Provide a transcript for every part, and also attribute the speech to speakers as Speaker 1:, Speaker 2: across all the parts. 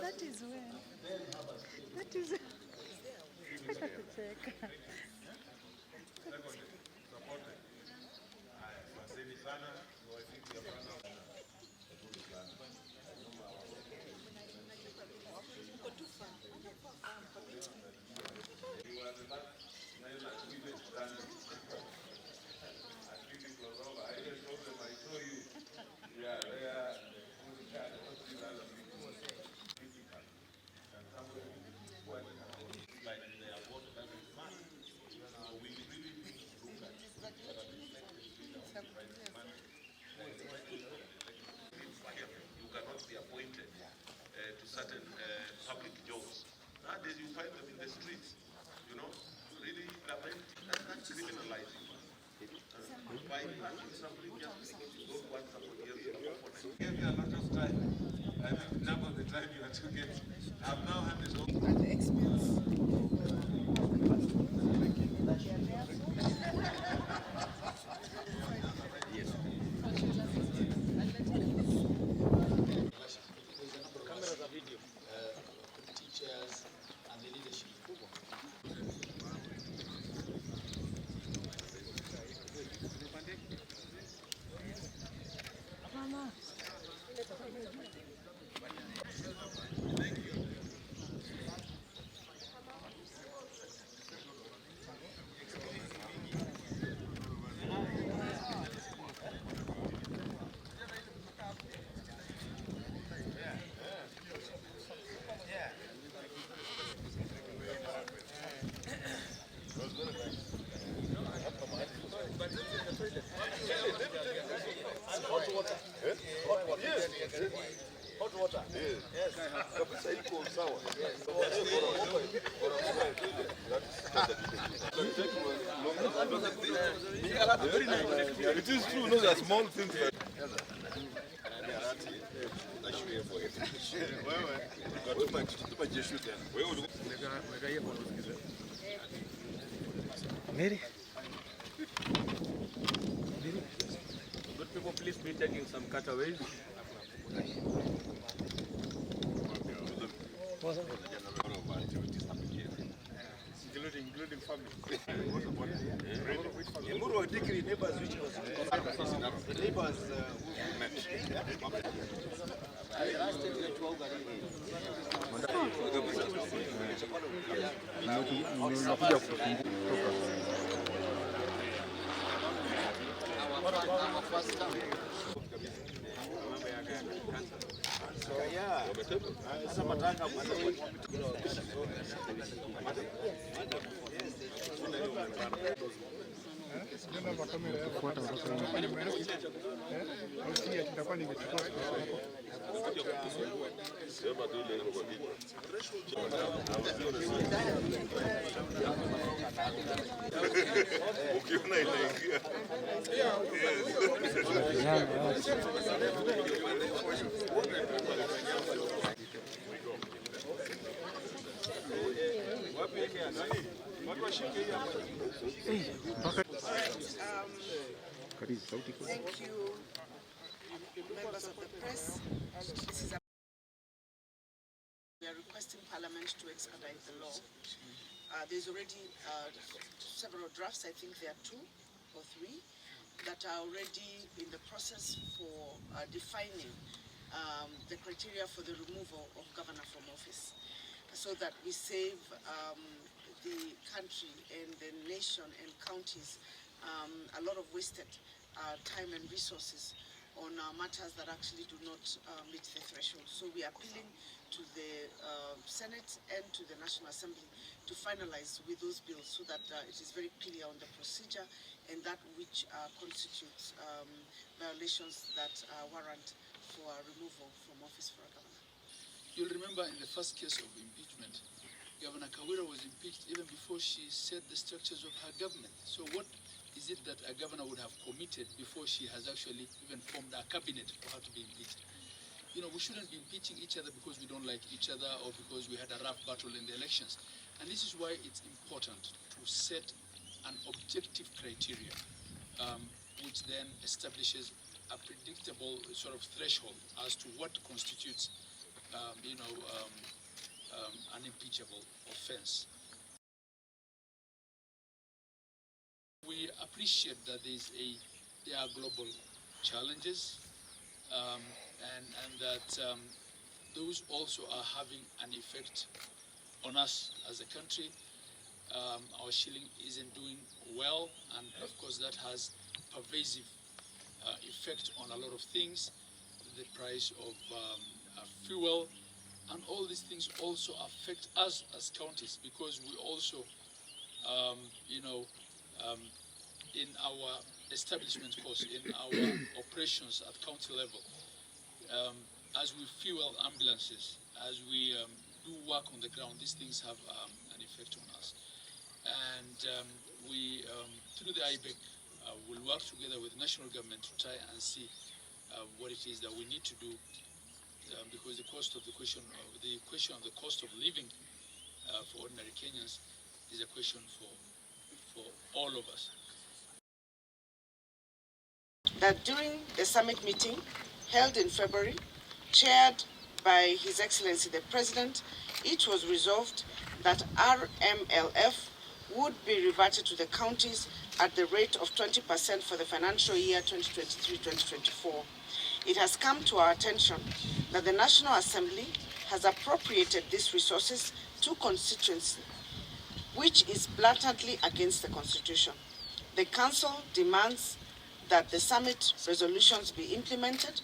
Speaker 1: That is when. That is. Check.
Speaker 2: To certain public jobs. Nowadays you find them in the streets, you know, really lamenting. That's criminalizing. By punching somebody just because you don't want somebody else to perform. Give you a lot of time. I think enough of the time you have to get. I've now had this whole
Speaker 1: At the expense.
Speaker 3: Cameras are video. Teachers and the leadership.
Speaker 1: Mama.
Speaker 3: Hot water. Yes.
Speaker 4: Kabisa iko sawa. It is true, those are small things that
Speaker 5: Mary.
Speaker 2: good people, please be taking some cutaways. Including family.
Speaker 4: neighbors which was the neighbors who met. Ukiona inaingia.
Speaker 1: Thank you, members of the press. This is we are requesting Parliament to expedite the law. There's already several drafts, I think there are 2 or 3, that are already in the process for defining the criteria for the removal of governor from office, so that we save the country and the nation and counties a lot of wasted time and resources on matters that actually do not meet the threshold. So we are appealing to the Senate and to the National Assembly to finalize with those bills so that it is very clear on the procedure and that which constitutes violations that warrant for removal from office for a governor.
Speaker 3: You'll remember in the first case of impeachment, Governor Kawira was impeached even before she set the structures of her government. So what is it that a governor would have committed before she has actually even formed a cabinet for her to be impeached? You know, we shouldn't be impeaching each other because we don't like each other or because we had a rough battle in the elections. And this is why it's important to set an objective criteria, which then establishes a predictable sort of threshold as to what constitutes, an impeachable offense. We appreciate that there are global challenges, and that those also are having an effect on us as a country. Our shilling isn't doing well, and of course that has pervasive effect on a lot of things. The price of fuel, and all these things also affect us as counties, because we also, in our establishment costs, in our operations at county level, as we fuel ambulances, as we do work on the ground, these things have an effect on us. And we, through the IBEC, will work together with national government to try and see what it is that we need to do, because the question of the cost of living for ordinary Kenyans is a question for all of us.
Speaker 1: That during the summit meeting held in February, chaired by His Excellency the President, it was resolved that RMLF would be reverted to the counties at the rate of 20% for the financial year 2023-2024. It has come to our attention that the National Assembly has appropriated these resources to constituency, which is blatantly against the Constitution. The Council demands that the summit resolutions be implemented,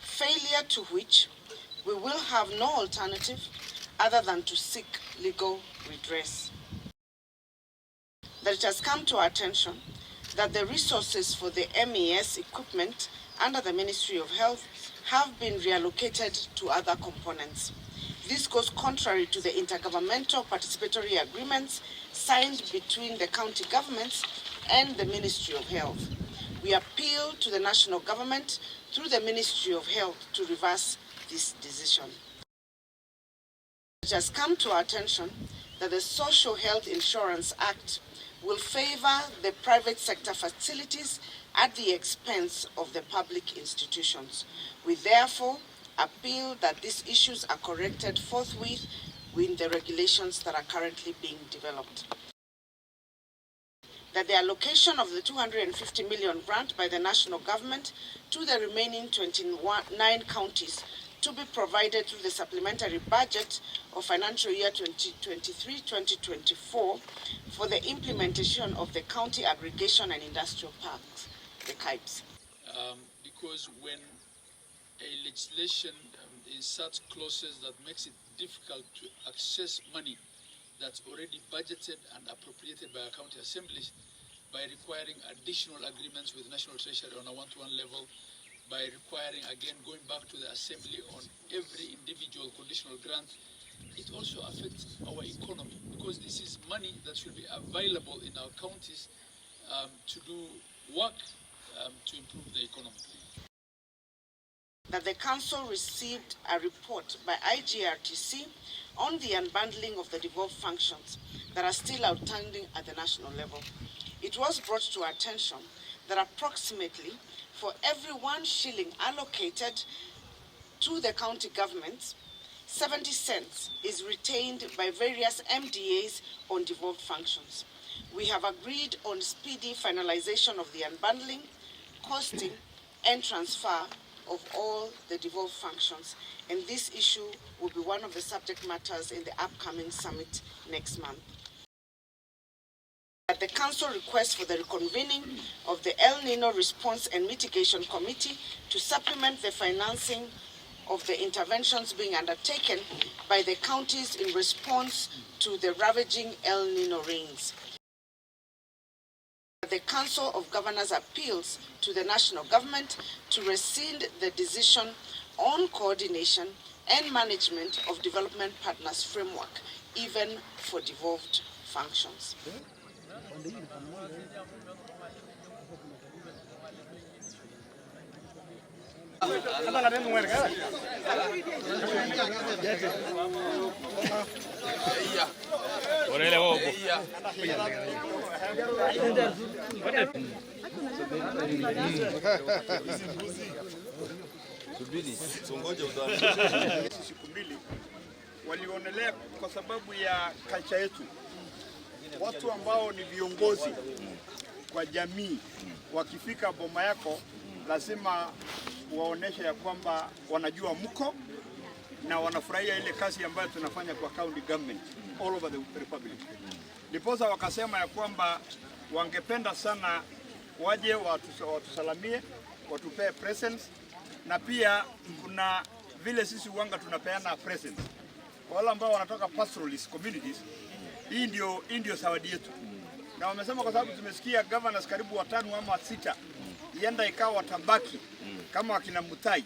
Speaker 1: failure to which we will have no alternative other than to seek legal redress. That it has come to our attention that the resources for the MES equipment under the Ministry of Health have been reallocated to other components. This goes contrary to the intergovernmental participatory agreements signed between the county governments and the Ministry of Health. We appeal to the national government through the Ministry of Health to reverse this decision. It has come to our attention that the Social Health Insurance Act will favor the private sector facilities at the expense of the public institutions. We therefore appeal that these issues are corrected forthwith in the regulations that are currently being developed. That the allocation of the 250 million grant by the national government to the remaining 29 counties to be provided through the supplementary budget of financial year 2023-2024 for the implementation of the county aggregation and industrial parks, the KIPES.
Speaker 3: Because when a legislation inserts clauses that makes it difficult to access money that's already budgeted and appropriated by our county assemblies, by requiring additional agreements with National Treasury on a one-to-one level, by requiring, again, going back to the assembly on every individual conditional grant, it also affects our economy, because this is money that should be available in our counties to do work to improve the economy.
Speaker 1: That the Council received a report by IGRTC on the unbundling of the devolved functions that are still outstanding at the national level. It was brought to our attention that approximately for every 1 shilling allocated to the county governments, 70 cents is retained by various MDAs on devolved functions. We have agreed on speedy finalization of the unbundling, costing, and transfer of all the devolved functions, and this issue will be one of the subject matters in the upcoming summit next month. That the Council requests for the reconvening of the El Nino Response and Mitigation Committee to supplement the financing of the interventions being undertaken by the counties in response to the ravaging El Nino rains. The Council of Governors appeals to the national government to rescind the decision on coordination and management of development partners framework, even for devolved functions.
Speaker 5: Siku mbili walionelea kwa sababu ya culture yetu, watu ambao ni viongozi kwa jamii wakifika boma yako lazima waoneshe ya kwamba wanajua mko na wanafurahia ile kazi ambayo tunafanya kwa county government all over the republic. Ndiposa wakasema ya kwamba wangependa sana waje watusalamie, watupee presents, na pia kuna vile sisi uanga tunapeana presents kwa wale ambao wanatoka pastoralist communities. Hii ndio zawadi yetu, na wamesema kwa sababu tumesikia governors karibu 5 ama 6 ienda ikawa watabaki kama wakina Mutai